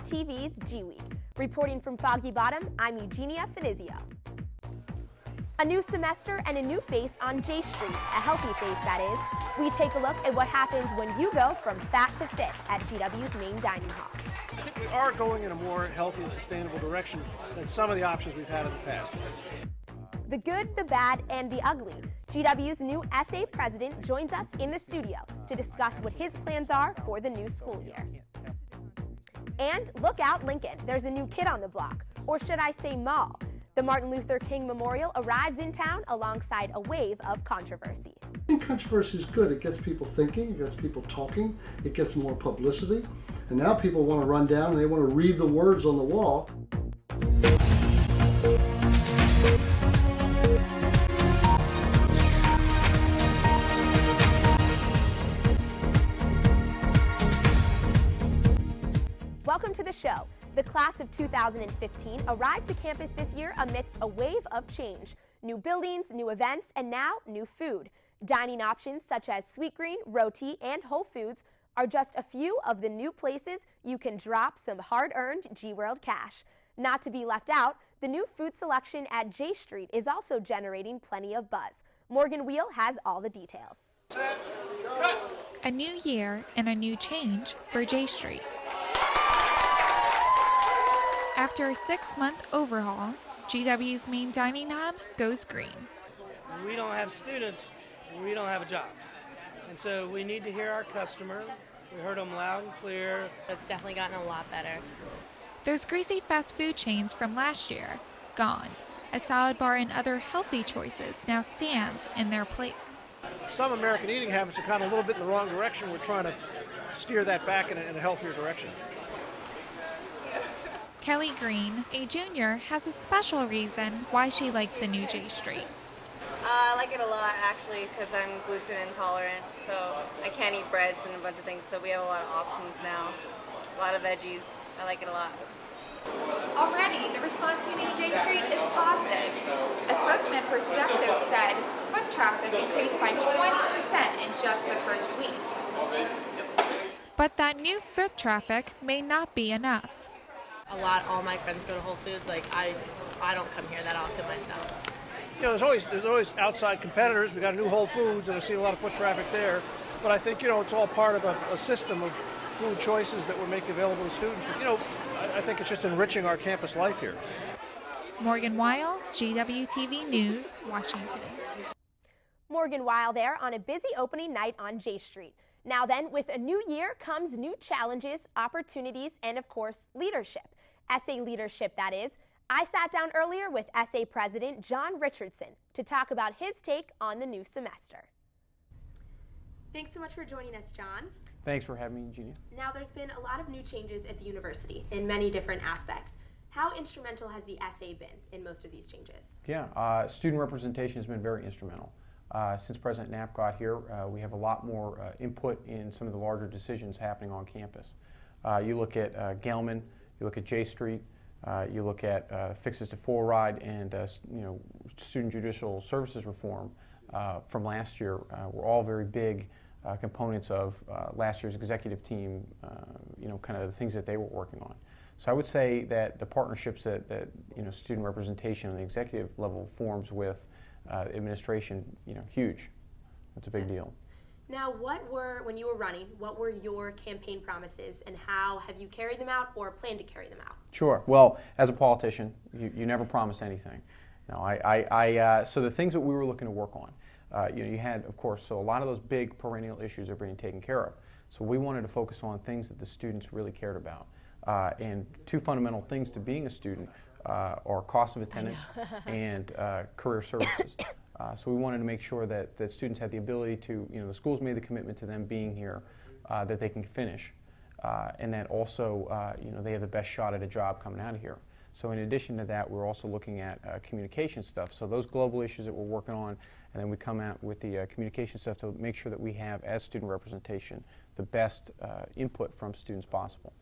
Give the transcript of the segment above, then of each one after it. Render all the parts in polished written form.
GWTV's G Week. Reporting from Foggy Bottom, I'm Eugenia Finizio. A new semester and a new face on J Street, a healthy face that is. We take a look at what happens when you go from fat to fit at GW's main dining hall. I think we are going in a more healthy and sustainable direction than some of the options we've had in the past. The good, the bad, and the ugly. GW's new SA president joins us in the studio to discuss what his plans are for the new school year. And look out, Lincoln, there's a new kid on the block, or should I say mall. The Martin Luther King Memorial arrives in town alongside a wave of controversy. I think controversy is good. It gets people thinking, it gets people talking, it gets more publicity, and now people want to run down and they want to read the words on the wall. Welcome to the show. The class of 2015 arrived to campus this year amidst a wave of change. New buildings, new events, and now new food. Dining options such as Sweetgreen, Roti, and Whole Foods are just a few of the new places you can drop some hard-earned G-World cash. Not to be left out, the new food selection at J Street is also generating plenty of buzz. Morgan Wheel has all the details. A new year and a new change for J Street. After a 6-month overhaul, GW's main dining hub goes green. We don't have students, we don't have a job. And so we need to hear our customer. We heard them loud and clear. It's definitely gotten a lot better. Those greasy fast food chains from last year, gone. A salad bar and other healthy choices now stands in their place. Some American eating habits are kind of a little bit in the wrong direction. We're trying to steer that back in a healthier direction. Kelly Green, a junior, has a special reason why she likes the new J Street. I like it a lot, actually, because I'm gluten intolerant, so I can't eat breads and a bunch of things, so we have a lot of options now. A lot of veggies. I like it a lot. Already, the response to new J Street is positive. A spokesman for Sodexo said foot traffic increased by 20% in just the first week. But that new foot traffic may not be enough. All my friends go to Whole Foods. Like, I don't come here that often myself. You know, there's always outside competitors. We got a new Whole Foods, and I see a lot of foot traffic there. But I think, it's all part of a system of food choices that we're making available to students. But, I think it's just enriching our campus life here. Morgan Weil, GWTV News, Washington. Morgan Weil there on a busy opening night on J Street. Now then, with a new year comes new challenges, opportunities, and of course, leadership. SA leadership, that is. I sat down earlier with SA President John Richardson to talk about his take on the new semester. Thanks so much for joining us, John. Thanks for having me, Eugenia. Now, there's been a lot of new changes at the university in many different aspects. How instrumental has the SA been in most of these changes? Yeah, student representation has been very instrumental. Since President Knapp got here, we have a lot more input in some of the larger decisions happening on campus. You look at Gelman, you look at J Street, you look at fixes to full ride and student judicial services reform from last year were all very big components of last year's executive team, kind of the things that they were working on. So I would say that the partnerships that student representation on the executive level forms with administration, huge. That's a big deal. Now, when you were running, what were your campaign promises and how have you carried them out or plan to carry them out? Sure. Well, as a politician, you never promise anything. No, so the things that we were looking to work on, you had, of course, so a lot of those big perennial issues are being taken care of. So we wanted to focus on things that the students really cared about. And two fundamental things to being a student are cost of attendance and career services. So we wanted to make sure that students had the ability to, the schools made the commitment to them being here, that they can finish, and that also, they have the best shot at a job coming out of here. So in addition to that, we're also looking at communication stuff. So those global issues that we're working on, and then we come out with the communication stuff to make sure that we have, as student representation, the best input from students possible.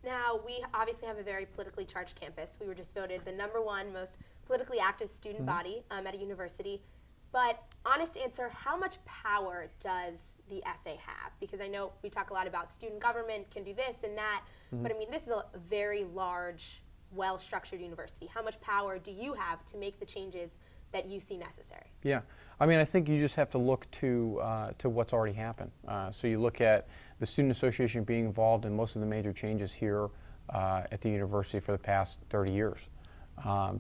Now, we obviously have a very politically charged campus. We were just voted the #1 most politically active student body at a university. But honest answer, how much power does the SA have? Because I know we talk a lot about student government can do this and that, but I mean, this is a very large, well-structured university. How much power do you have to make the changes that you see necessary? Yeah, I mean, I think you just have to look to what's already happened. So you look at the Student Association being involved in most of the major changes here at the university for the past 30 years.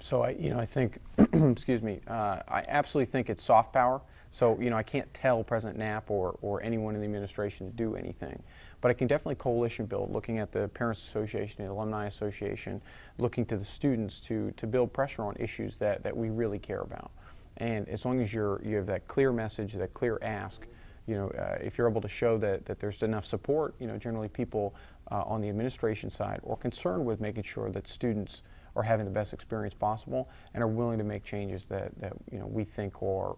So I think, excuse me, I absolutely think it's soft power. So, I can't tell President Knapp or anyone in the administration to do anything. But I can definitely coalition build, looking at the Parents Association, the Alumni Association, looking to the students to build pressure on issues that we really care about. And as long as you have that clear message, that clear ask, if you're able to show that there's enough support, generally people on the administration side are concerned with making sure that students are having the best experience possible and are willing to make changes that we think are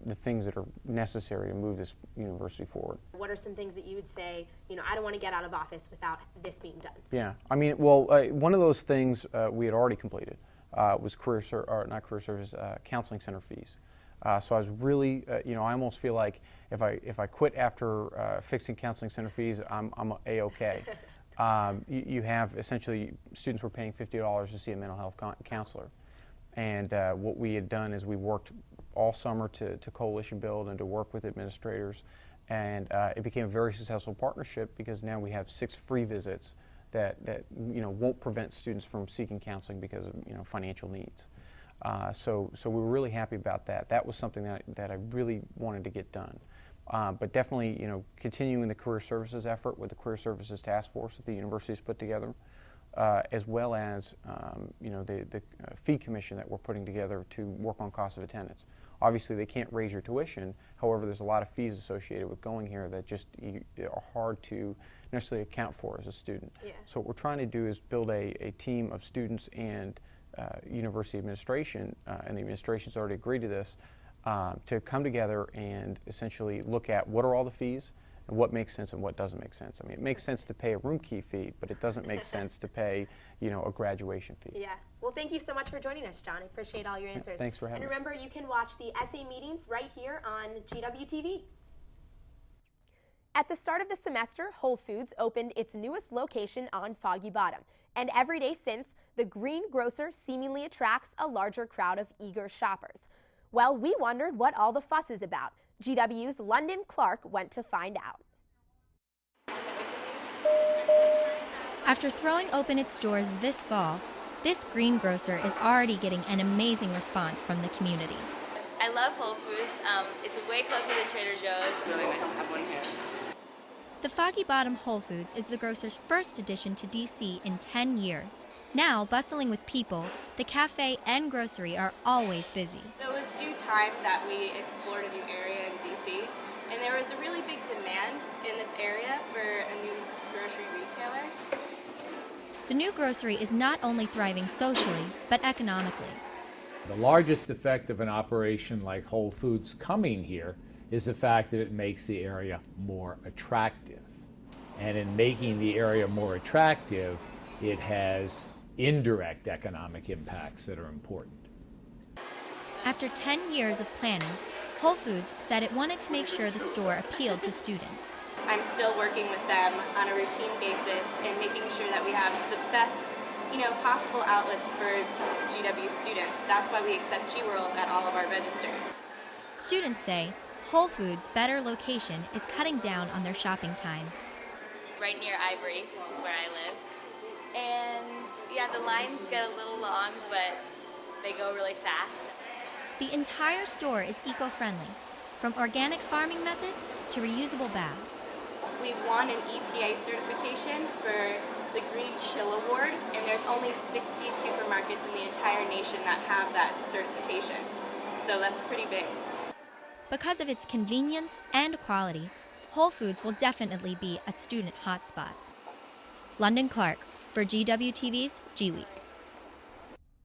the things that are necessary to move this university forward. What are some things that you would say, I don't want to get out of office without this being done? Yeah, I mean, well, one of those things we had already completed was counseling center fees. So I was really, I almost feel like if I quit after fixing counseling center fees, I'm A-okay. You have essentially students were paying $50 to see a mental health counselor, and what we had done is we worked all summer to coalition build and to work with administrators, and it became a very successful partnership because now we have 6 free visits that won't prevent students from seeking counseling because of financial needs. So we were really happy about that. That was something that I really wanted to get done. But definitely, continuing the career services effort with the career services task force that the university has put together, as well as the fee commission that we're putting together to work on cost of attendance. Obviously, they can't raise your tuition. However, there's a lot of fees associated with going here that just are hard to necessarily account for as a student. Yeah. So what we're trying to do is build a team of students and university administration, and the administration's already agreed to this, to come together and essentially look at what are all the fees and what makes sense and what doesn't make sense. I mean, it makes sense to pay a room key fee, but it doesn't make sense to pay, a graduation fee. Yeah. Well, thank you so much for joining us, John. I appreciate all your answers. Thanks for having me. And remember, you can watch the SA meetings right here on GWTV. At the start of the semester, Whole Foods opened its newest location on Foggy Bottom. And every day since, the green grocer seemingly attracts a larger crowd of eager shoppers. Well, we wondered what all the fuss is about. GW's London Clark went to find out. After throwing open its doors this fall, this greengrocer is already getting an amazing response from the community. I love Whole Foods. It's way closer than Trader Joe's. It's really nice to have one here. The Foggy Bottom Whole Foods is the grocer's first addition to D.C. in 10 years. Now, bustling with people, the cafe and grocery are always busy. So it was due time that we explored a new area in D.C., and there was a really big demand in this area for a new grocery retailer. The new grocery is not only thriving socially, but economically. The largest effect of an operation like Whole Foods coming here is the fact that it makes the area more attractive. And in making the area more attractive, it has indirect economic impacts that are important. After 10 years of planning, Whole Foods said it wanted to make sure the store appealed to students. I'm still working with them on a routine basis and making sure that we have the best, possible outlets for GW students. That's why we accept G-World at all of our registers. Students say Whole Foods' better location is cutting down on their shopping time. Right near Ivory, which is where I live. And yeah, the lines get a little long, but they go really fast. The entire store is eco-friendly, from organic farming methods to reusable bags. We won an EPA certification for the Green Chill Award, and there's only 60 supermarkets in the entire nation that have that certification. So that's pretty big. Because of its convenience and quality, Whole Foods will definitely be a student hotspot. London Clark for GWTV's G Week.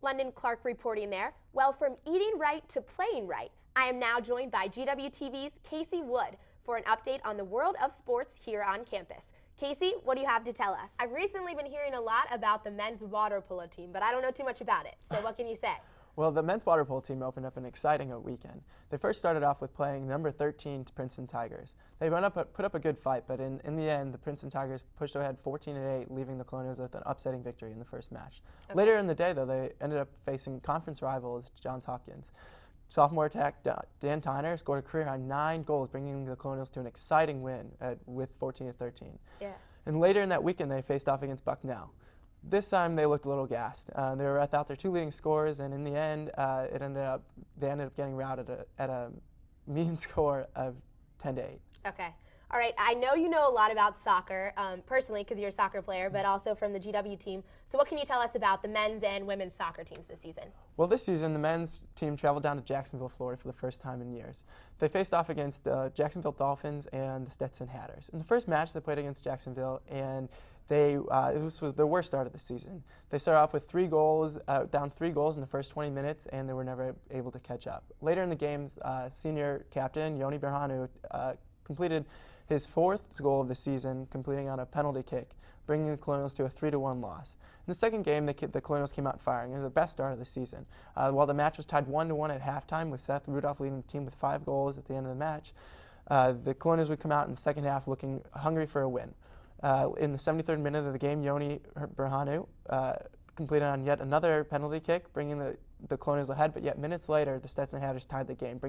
London Clark reporting there. Well, from eating right to playing right, I am now joined by GWTV's Casey Wood for an update on the world of sports here on campus. Casey, what do you have to tell us? I've recently been hearing a lot about the men's water polo team, but I don't know too much about it. So what can you say? Well, the men's water polo team opened up an exciting weekend. They first started off with playing number 13 Princeton Tigers. They put up a good fight, but in the end, the Princeton Tigers pushed ahead 14-8, leaving the Colonials with an upsetting victory in the first match. Okay. Later in the day, though, they ended up facing conference rivals Johns Hopkins. Sophomore attack Dan Tyner scored a career-high 9 goals, bringing the Colonials to an exciting win with 14-13. Yeah. And later in that weekend, they faced off against Bucknell. This time they looked a little gassed. They were without their 2 leading scorers, and in the end, they ended up getting routed at a mean score of 10-8. Okay. All right. I know you know a lot about soccer, personally, because you're a soccer player, but also from the GW team. So what can you tell us about the men's and women's soccer teams this season? Well, this season, the men's team traveled down to Jacksonville, Florida for the first time in years. They faced off against Jacksonville Dolphins and the Stetson Hatters. In the first match, they played against Jacksonville, and it was their worst start of the season. They started off with 3 goals, down 3 goals in the first 20 minutes, and they were never able to catch up. Later in the game, senior captain Yoni Berhanu completed his 4th goal of the season, completing on a penalty kick, bringing the Colonials to a 3-1 loss. In the second game, the Colonials came out firing. It was the best start of the season. While the match was tied 1-1 at halftime, with Seth Rudolph leading the team with 5 goals at the end of the match, the Colonials would come out in the second half looking hungry for a win. In the 73rd minute of the game, Yoni Berhanu completed on yet another penalty kick, bringing the Colonials ahead, but yet minutes later, the Stetson Hatters tied the game,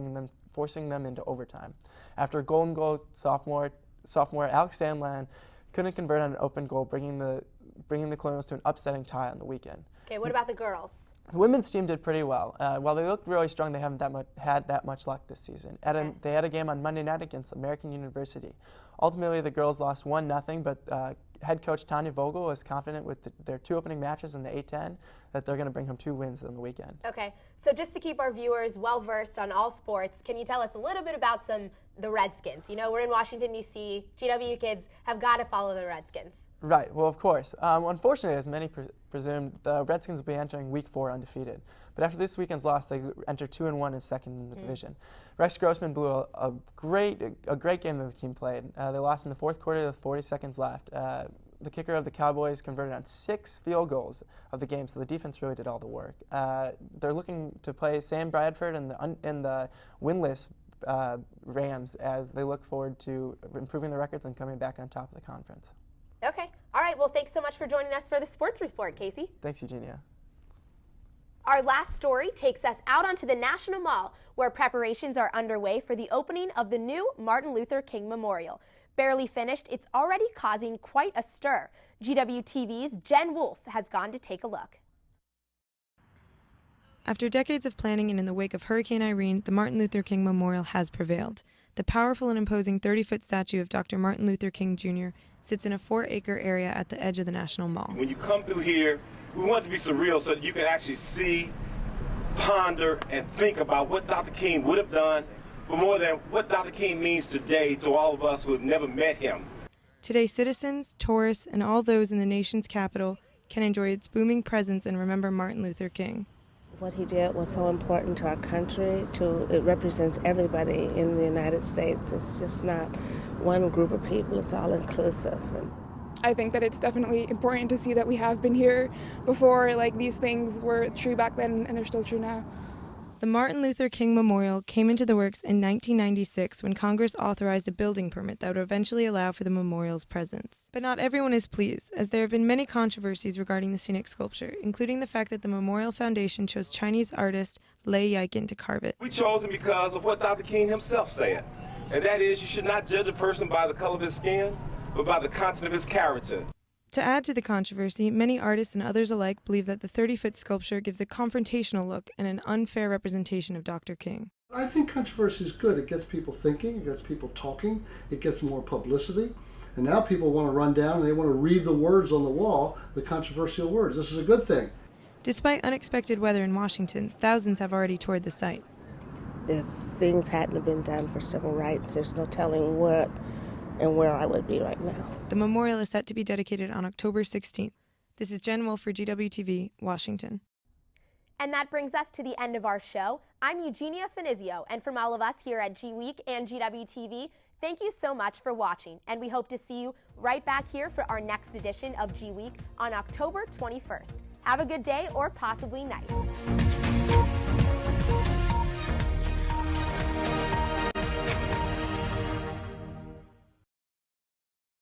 forcing them into overtime. After a golden goal, sophomore Alex Sandland couldn't convert on an open goal, bringing the Colonials to an upsetting tie on the weekend. Okay, what about the girls? The women's team did pretty well. While they looked really strong, they haven't had that much luck this season. They had a game on Monday night against American University. Ultimately, the girls lost 1-0, but head coach Tanya Vogel is confident with their 2 opening matches in the A-10 that they're going to bring home 2 wins on the weekend. Okay, so just to keep our viewers well-versed on all sports, can you tell us a little bit about the Redskins? You know, we're in Washington, D.C. GW kids have got to follow the Redskins. Right, well, of course. Unfortunately, as many presumed, the Redskins will be entering Week 4 undefeated. But after this weekend's loss, they enter 2-1 and second in the division. Rex Grossman blew a great game that the team played. They lost in the 4th quarter with 40 seconds left. The kicker of the Cowboys converted on 6 field goals of the game, so the defense really did all the work. They're looking to play Sam Bradford and the winless Rams as they look forward to improving their records and coming back on top of the conference. Okay. All right. Well, thanks so much for joining us for the Sports Report, Casey. Thanks, Eugenia. Our last story takes us out onto the National Mall, where preparations are underway for the opening of the new Martin Luther King Memorial. Barely finished, it's already causing quite a stir. GW-TV's Jen Wolfe has gone to take a look. After decades of planning and in the wake of Hurricane Irene, the Martin Luther King Memorial has prevailed. The powerful and imposing 30-foot statue of Dr. Martin Luther King Jr. sits in a 4-acre area at the edge of the National Mall. When you come through here, we want it to be surreal so that you can actually see, ponder, and think about what Dr. King would have done, but more than what Dr. King means today to all of us who have never met him. Today, citizens, tourists, and all those in the nation's capital can enjoy its booming presence and remember Martin Luther King. What he did was so important to our country. It represents everybody in the United States. It's just not one group of people. It's all inclusive. I think that it's definitely important to see that we have been here before. Like, these things were true back then and they're still true now. The Martin Luther King Memorial came into the works in 1996 when Congress authorized a building permit that would eventually allow for the memorial's presence. But not everyone is pleased, as there have been many controversies regarding the scenic sculpture, including the fact that the Memorial Foundation chose Chinese artist Lei Yiken to carve it. We chose him because of what Dr. King himself said, and that is you should not judge a person by the color of his skin, but by the content of his character. To add to the controversy, many artists and others alike believe that the 30-foot sculpture gives a confrontational look and an unfair representation of Dr. King. I think controversy is good. It gets people thinking, it gets people talking, it gets more publicity. And now people want to run down and they want to read the words on the wall, the controversial words. This is a good thing. Despite unexpected weather in Washington, thousands have already toured the site. If things hadn't been done for civil rights, there's no telling what and where I would be right now. The memorial is set to be dedicated on October 16th. This is Jen Wolfe for GW-TV, Washington. And that brings us to the end of our show. I'm Eugenia Finizio, and from all of us here at G Week and GW-TV, thank you so much for watching, and we hope to see you right back here for our next edition of G Week on October 21st. Have a good day or possibly night. News.